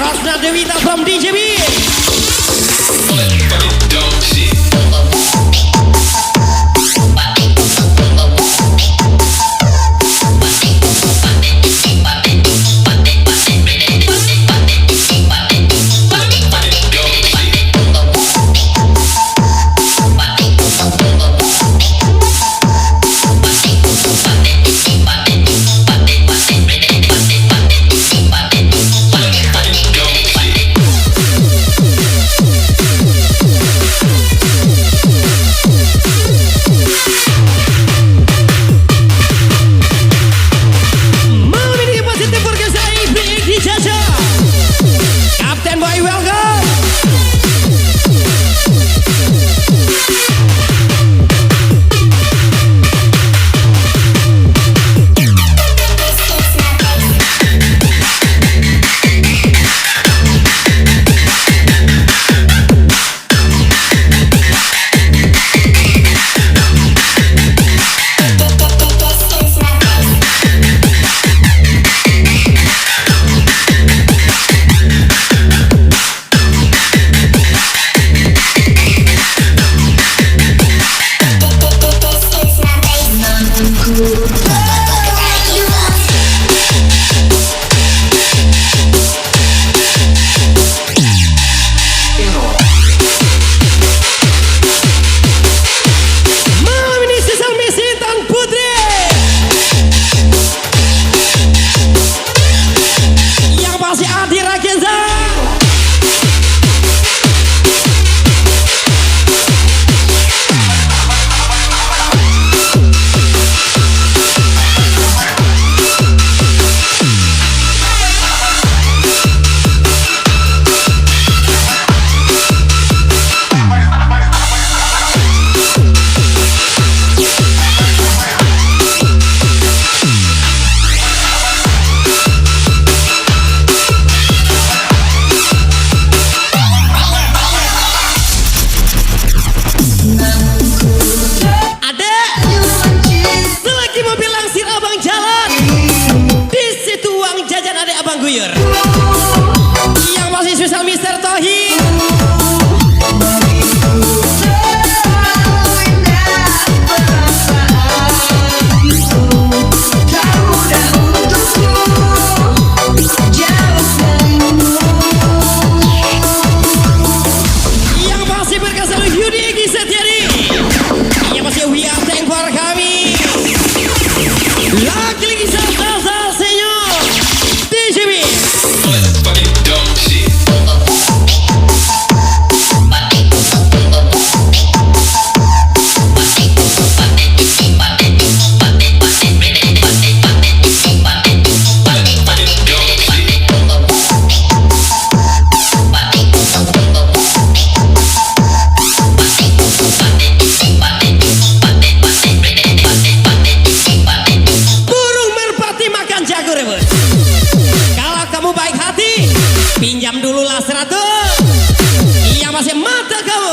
Rosna Dewita from DJB. Yang masih spesial Mr. Tohir. Yang masih berkesan Yudi Egi Setiadi. Yang masih we are thank for kami. Lagi salsa señor DJB. Kalau kamu baik hati, pinjam dululah 100. Iya masih mata kamu.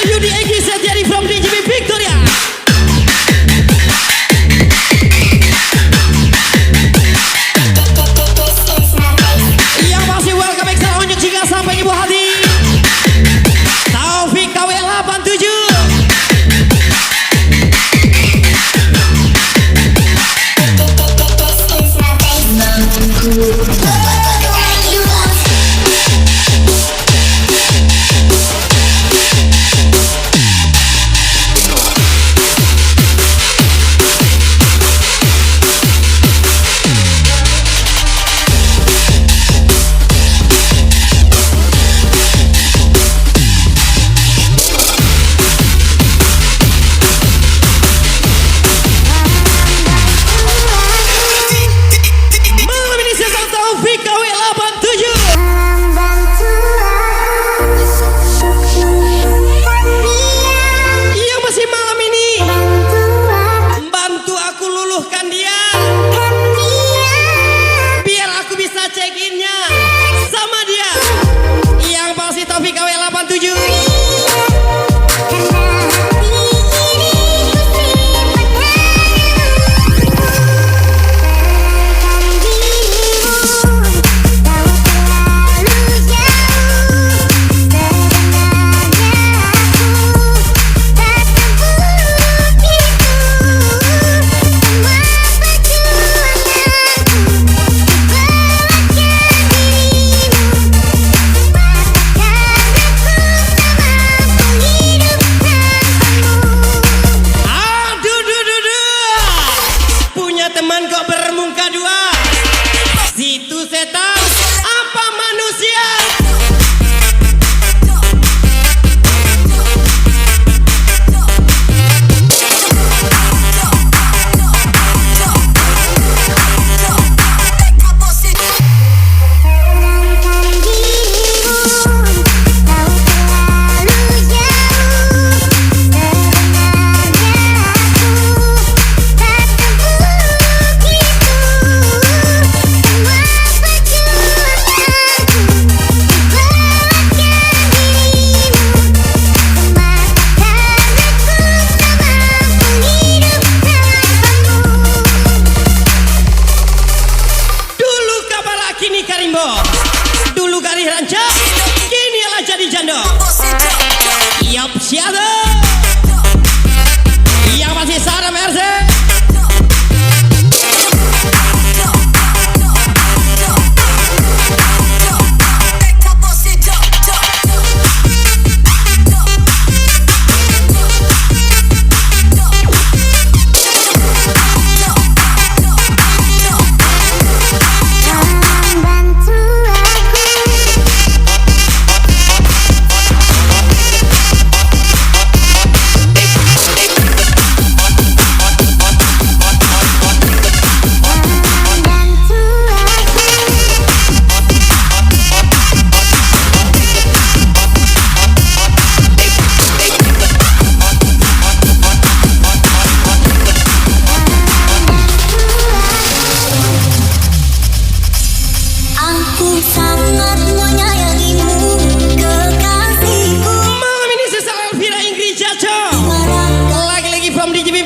Yudi Egi Setiadi from DJB Victoria.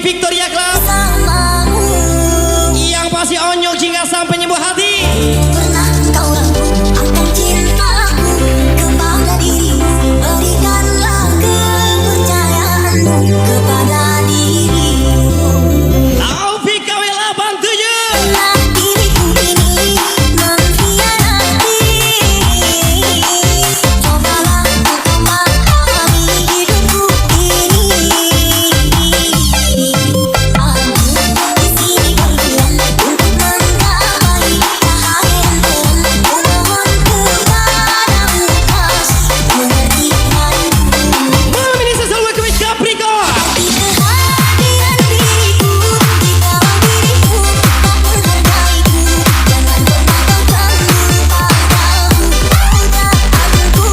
Victoria Club yang pasti onyok hingga sampai nyembuh hati. Pernah kau ragu akan cintaku kepada diri, berikanlah kepercayaanmu kepada dirimu. Taufik KW 87. Bila diriku ini mengkhianati, cobalah untuk memahami hidupku ini. Aku di sini berjuang untuk menggapai bahagia dan memohon kepadamu kasih mengerti hatiku. Malam ini saya selalu ke Capricorn. Di kehadiran diriku, di dalam diriku tak menghargaiku, jangan pernah kau ganggu padaku perasaanku.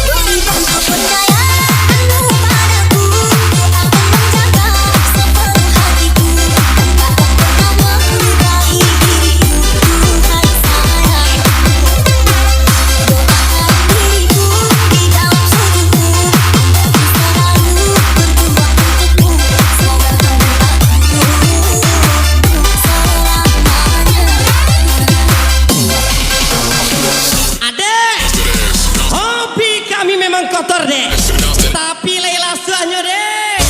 Berikan kepercayaanmu padaku, ku akan menjaga sepenuh hatiku, tak akan pernah melukai diriku, Tuhan sayang. Doakan diriku di dalam sujudku, aku selalu berjuang untukmu, semoga kau selamanya. Adek, hobi kami memang kotor deh, tapi Leila suahnya deh.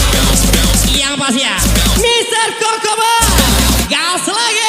Yang pasti ya, Mr. Kokoba, gas lagi.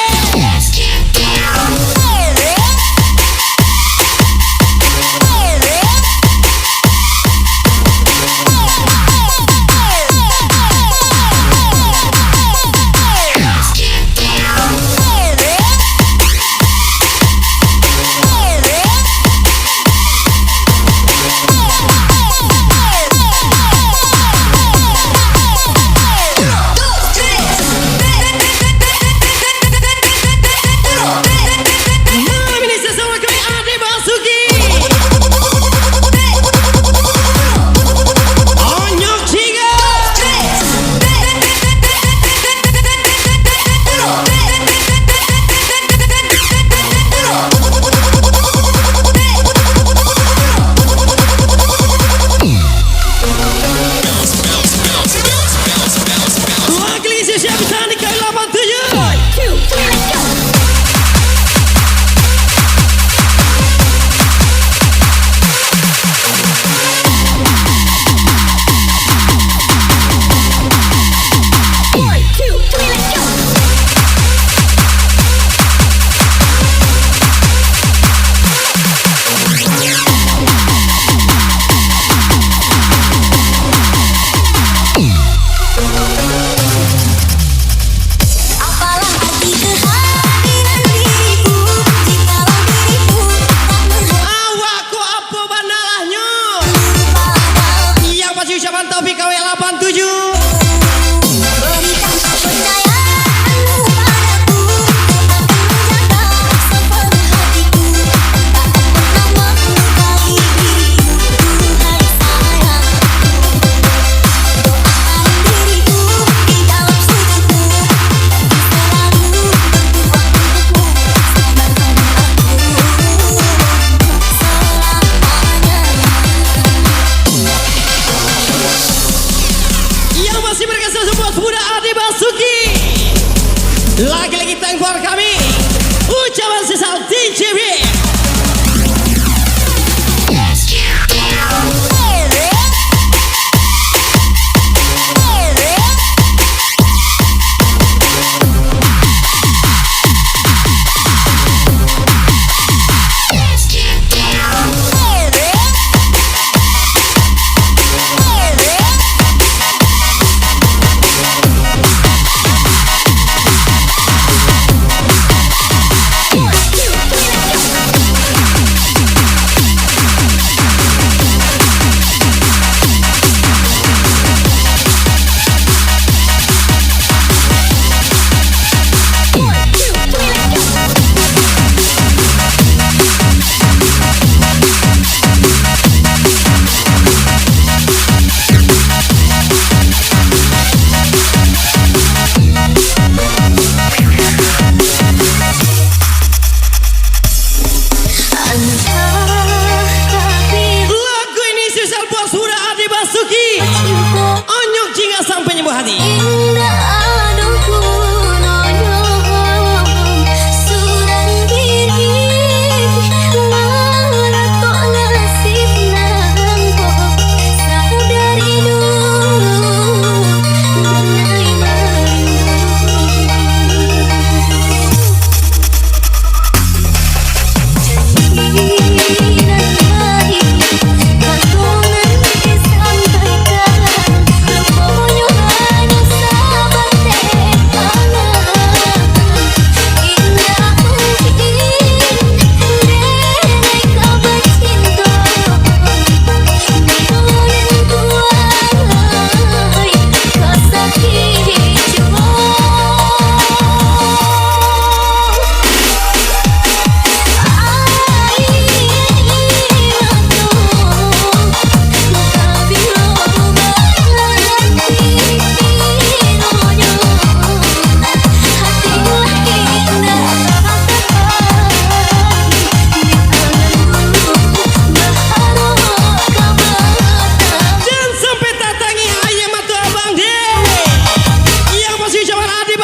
Malam ini saya selalu ke Ade Basuki. Onyok Ciga. Lagi siap tani ke 87. Apalah arti kehadiran diriku, jikalau diriku tak menghargai Awakku apa banalahnya? padamu. Yang pasti ucapan Taufik KW 87. Berikan kepercayaanmu padaku, ku akan menjaga sepenuh hatiku, tak akan pernah melukai diriku, Tuhan sayang. Doakan diriku di dalam sujudku, aku selalu berjuang untukmu, sabarkan aku selamanya. Yang masih berkesan sebuah muda Ade Basuki. Lagi-lagi tangguar kami. Ucapan sesal DJB.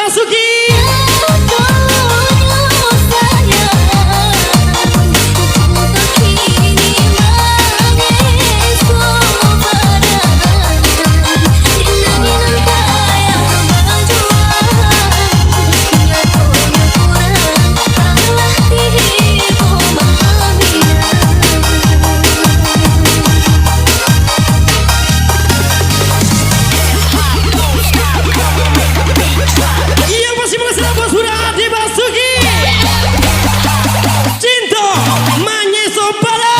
Basuki. Yang masih melaksanakan bos muda Ade Basuki. Cinta Manyeso Pada.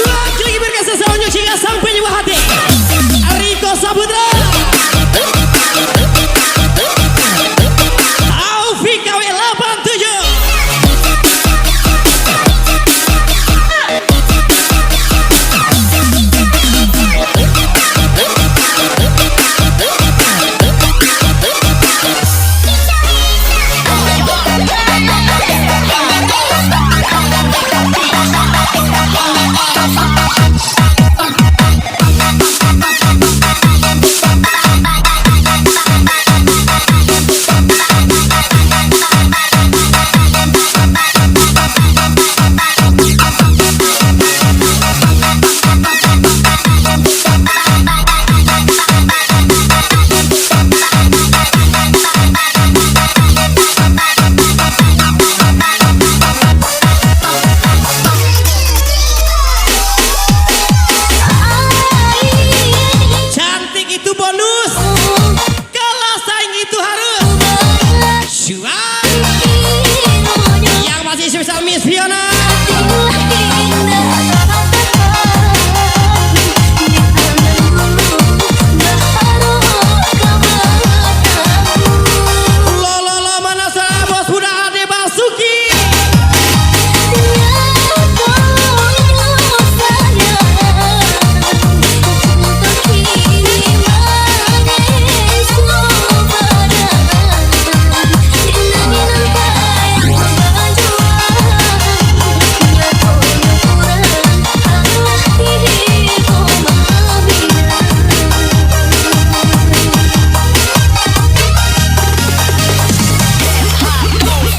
Lagi berkasih seonyo hingga sampai di hati. Riko Saputra. Taufik KW 87. Cantik itu bonus, kalau saing itu harus. Syuat. Yang masih spesial Miss Fiona. Lo mana salah bos muda Ade Basuki.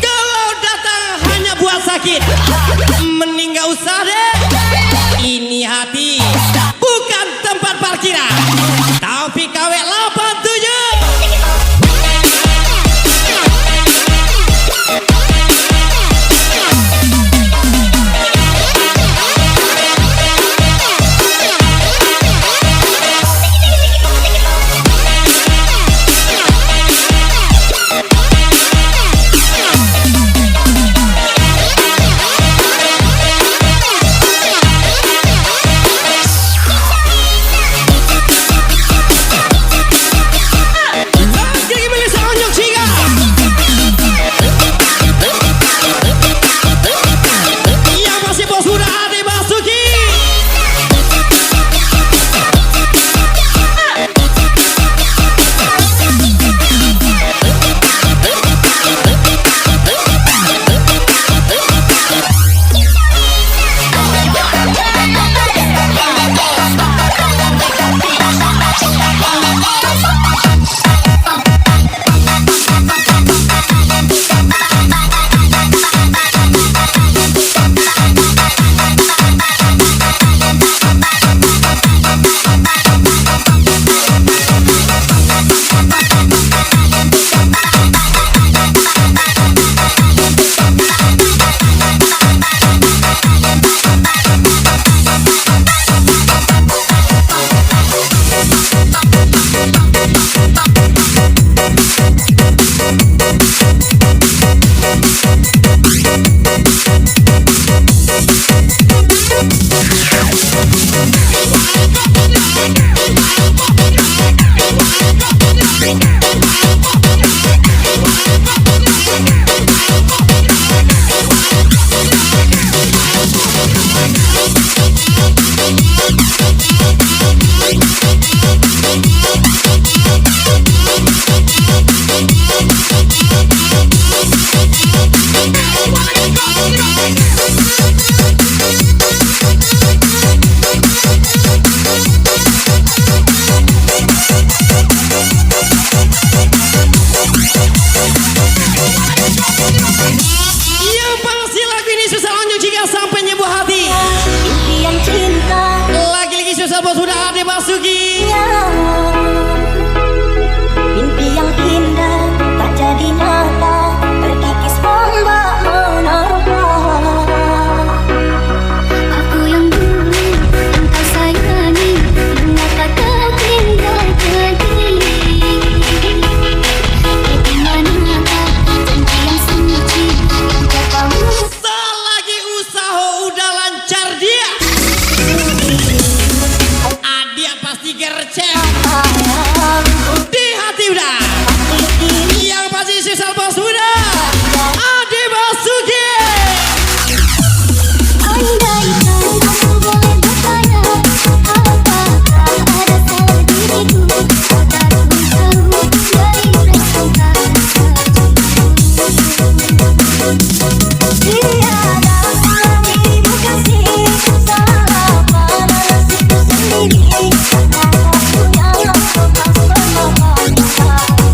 Kalau datang hanya buat sakit, mending gak usah deh. Ini hati bukan tempat parkiran. Taufik KW 87. Di hati udah. Yang pasti sesal bos udah. Ade Basuki. Andai kata aku boleh bertanya, apakah ada salah diriku? Agar ku tahu dari perasaan tiada salahmu kasih, salah pada nasibku sendiri. Karena aku yang lepas memahami.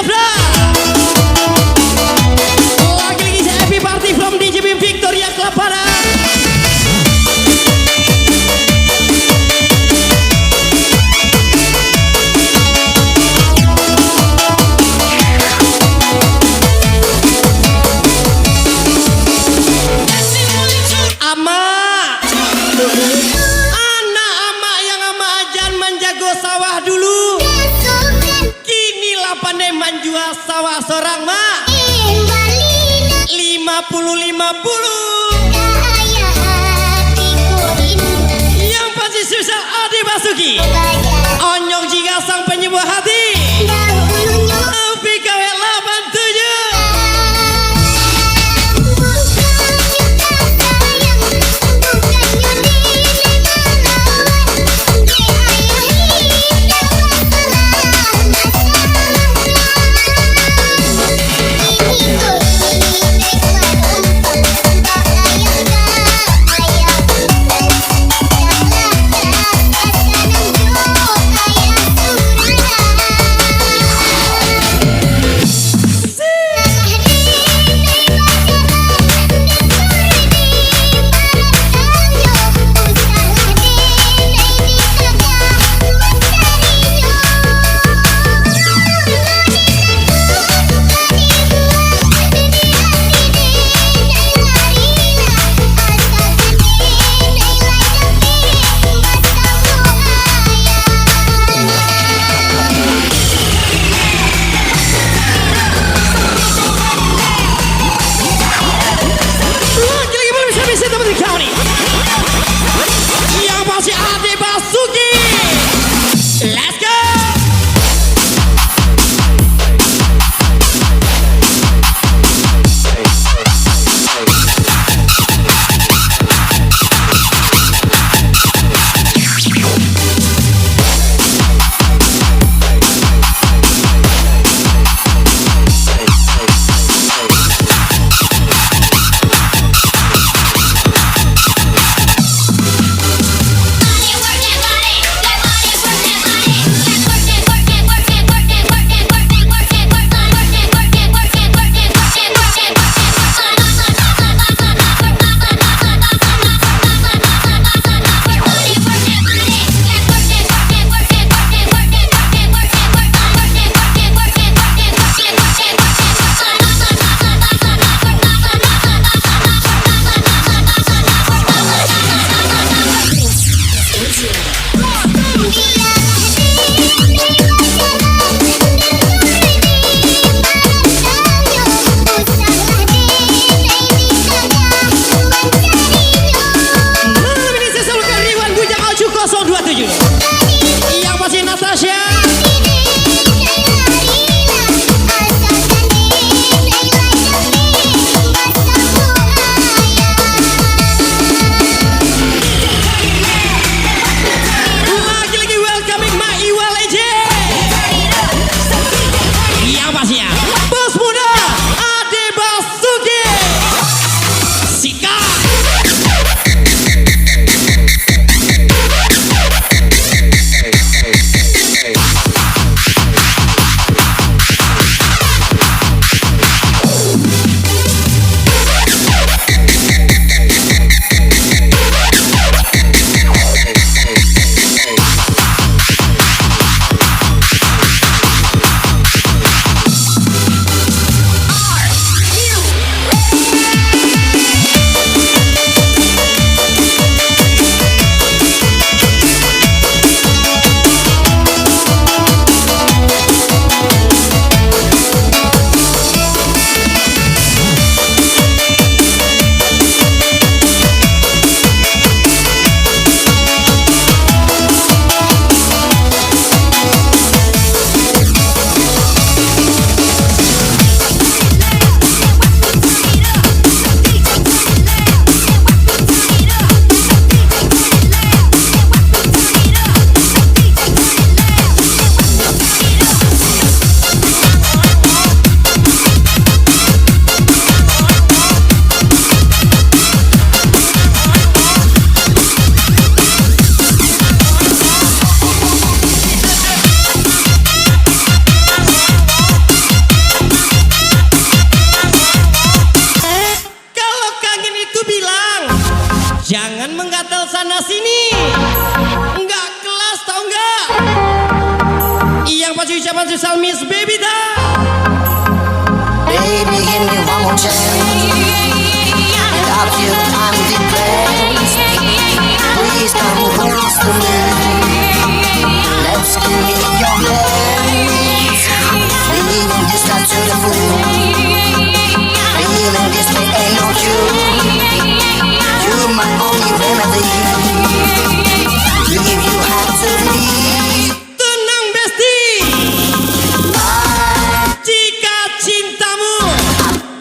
bro. Lagi-lagi saya happy party from DJB Victoria Club Padang. Anak ama yang ama ajan menjago sawah dulu, kinilah pandai menjual sawah seorang mak 50-50. Yang pasti susah Adi Basuki onyok jika sang penyembuh hati. Tapi kawet 87. spesial Miss Bebita. Baby, give me one more chance. Without you, I'm depressed. Please come close to me. Let's give me your hands. Feeling this not to the full. Feeling this way ain't no cure. You're my only remedy. If you have to leave, Tenang Besti. Jika cintamu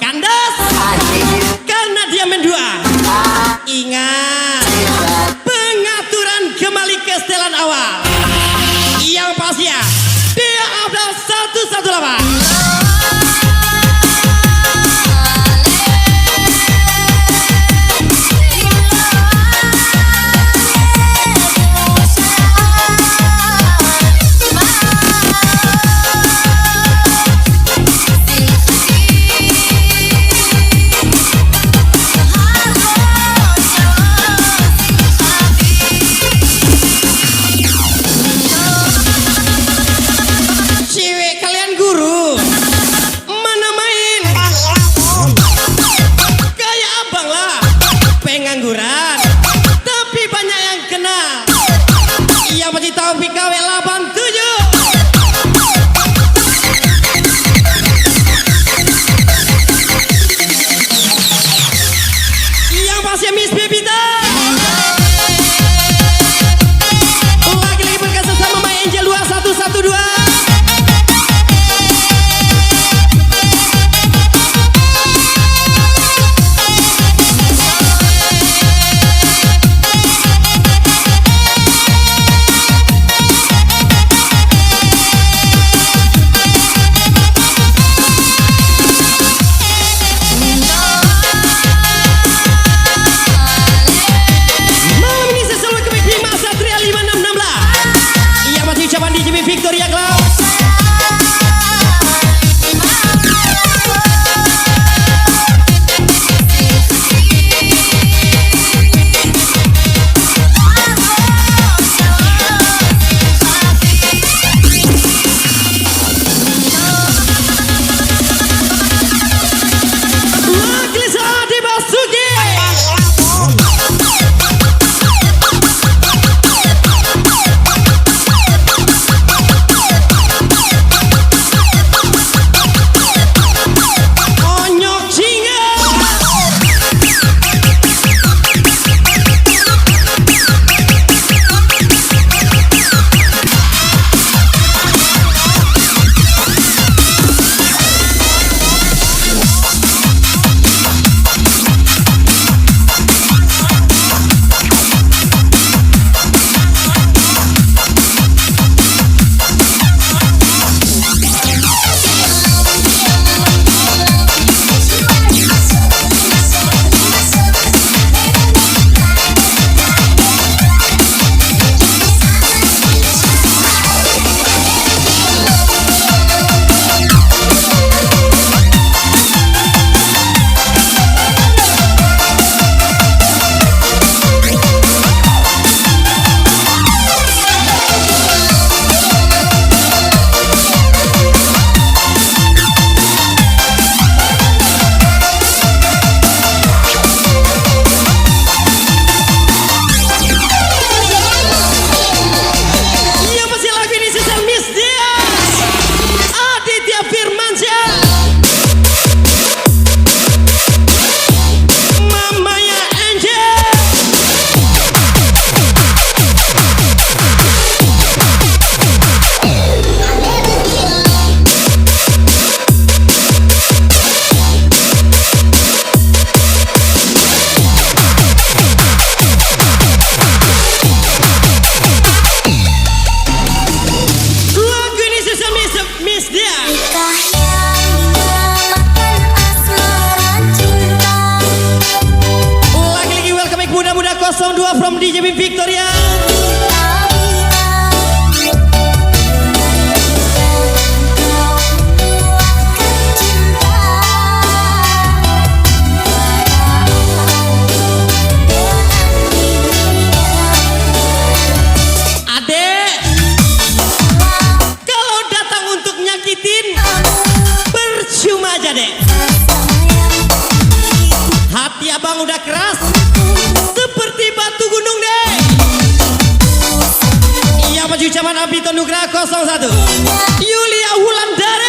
kandas I need you. karena dia mendua, ingat pengaturan kembali ke setelan awal. Yang pasti ya, dia Abdal 118. Tapi banyak yang kenal. Yang pasti Taufik KW 87. Yang pasti Miss Bebita. Lagi-lagi berkasih sama My Angel 2112. Victoria Club. From DJ Victoria. Adek, kalau datang untuk abang udah keras seperti batu gunung deh. Yang maju zaman Abi Nugra 01 Yulia Wulandari.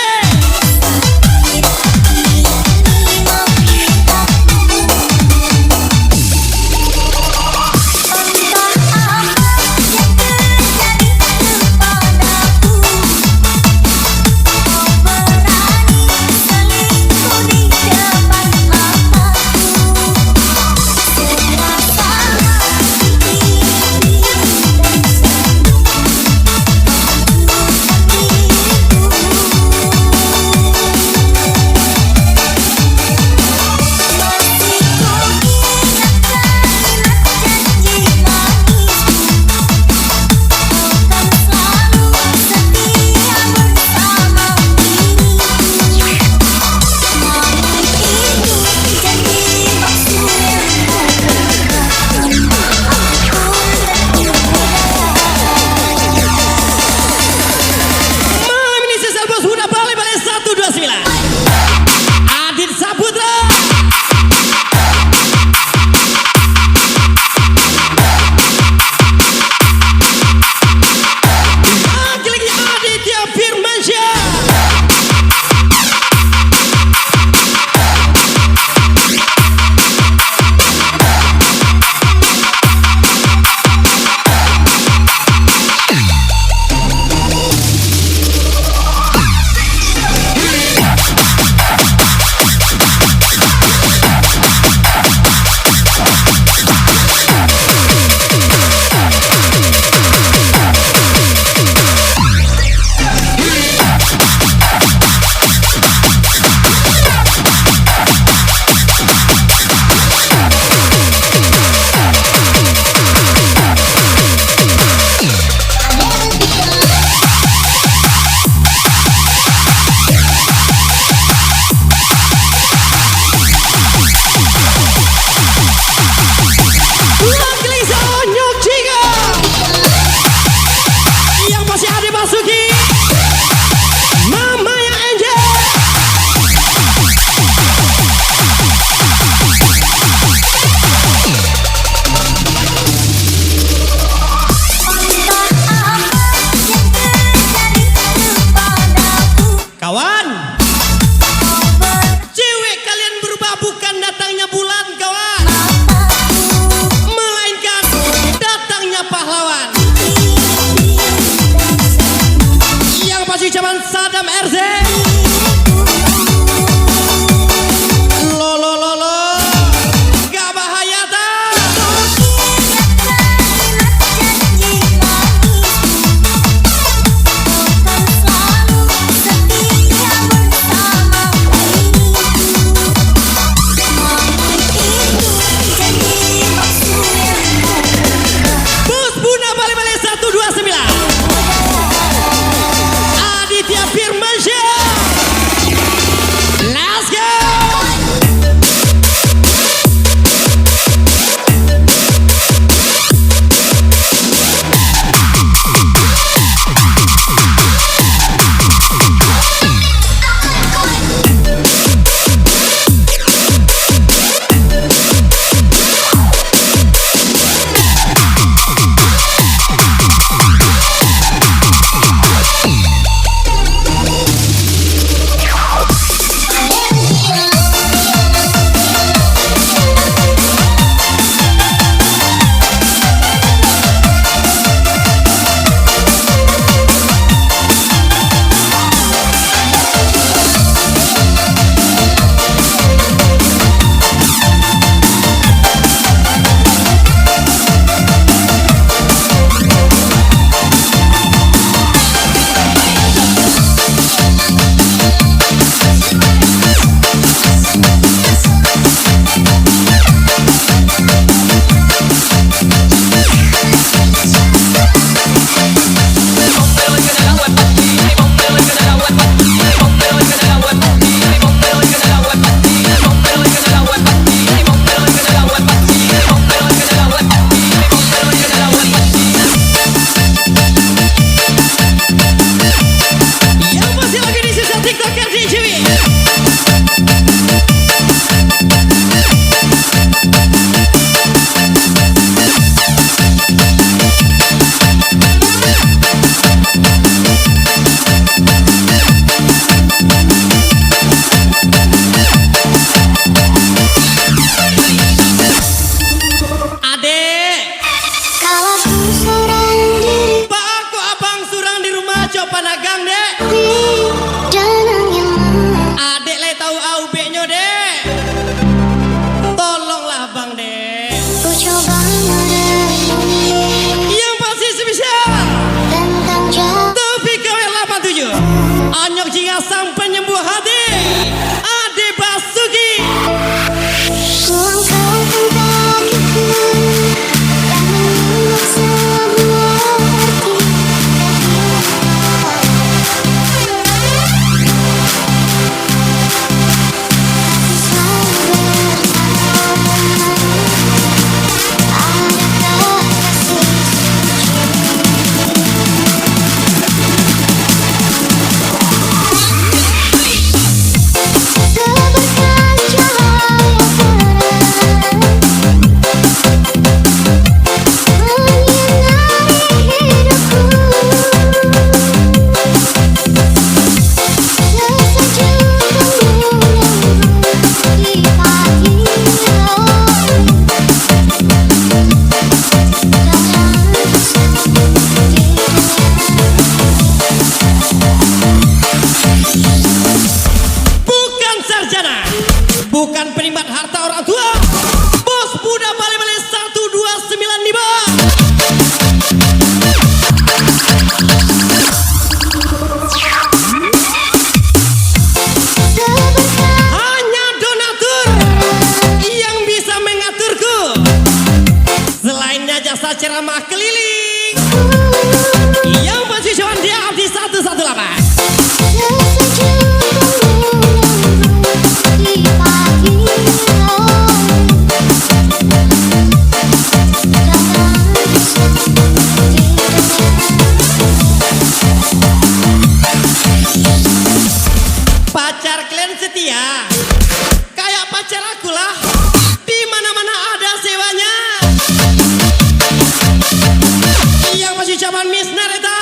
Adit Saputra. Lagi-lagi Aditya Firmansyah. Anyok jingga sang penyembuh hati Ade Basuki. Bukan penikmat harta orang tua, bos budak bale-bale 1295. Hanya donatur yang bisa mengaturku. Selainnya jasa ceramah keliling yang masih cuman dia di 118. Pacar kalian setia kayak pacar aku lah, di mana-mana ada sewanya. Yang masih zaman Miss Narita.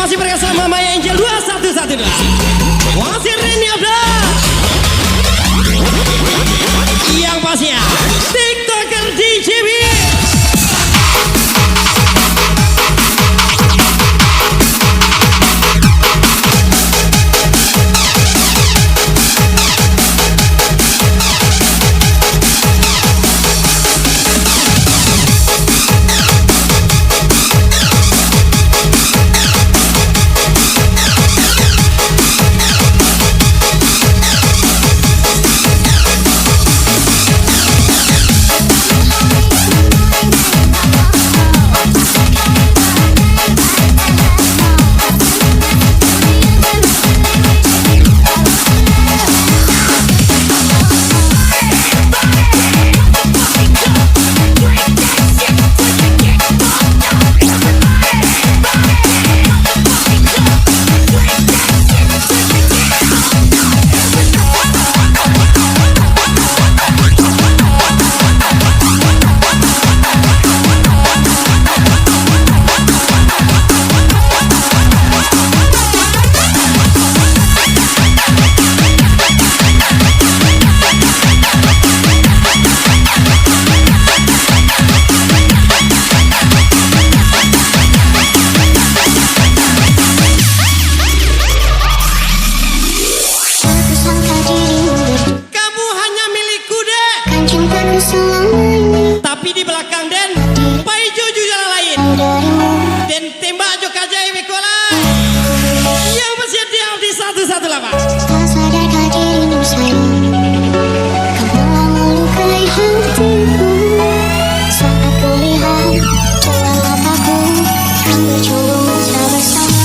masih bersama Maya Angel 2112. Wasir Reni Abda. Yang pastinya TikToker DJB. Tapi di belakang Den Pai Jojo jalan lain Den tembak jo kajai bekola yang masih diam di 118. Tak sadarkah dirimu sayang, kau telah melukai hatiku. Saat ku lihat dalam mataku, kan bercumbu mesra bersama.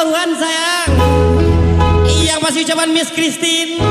Bang Wan sayang. Yang pasti ucapan Miss Christine.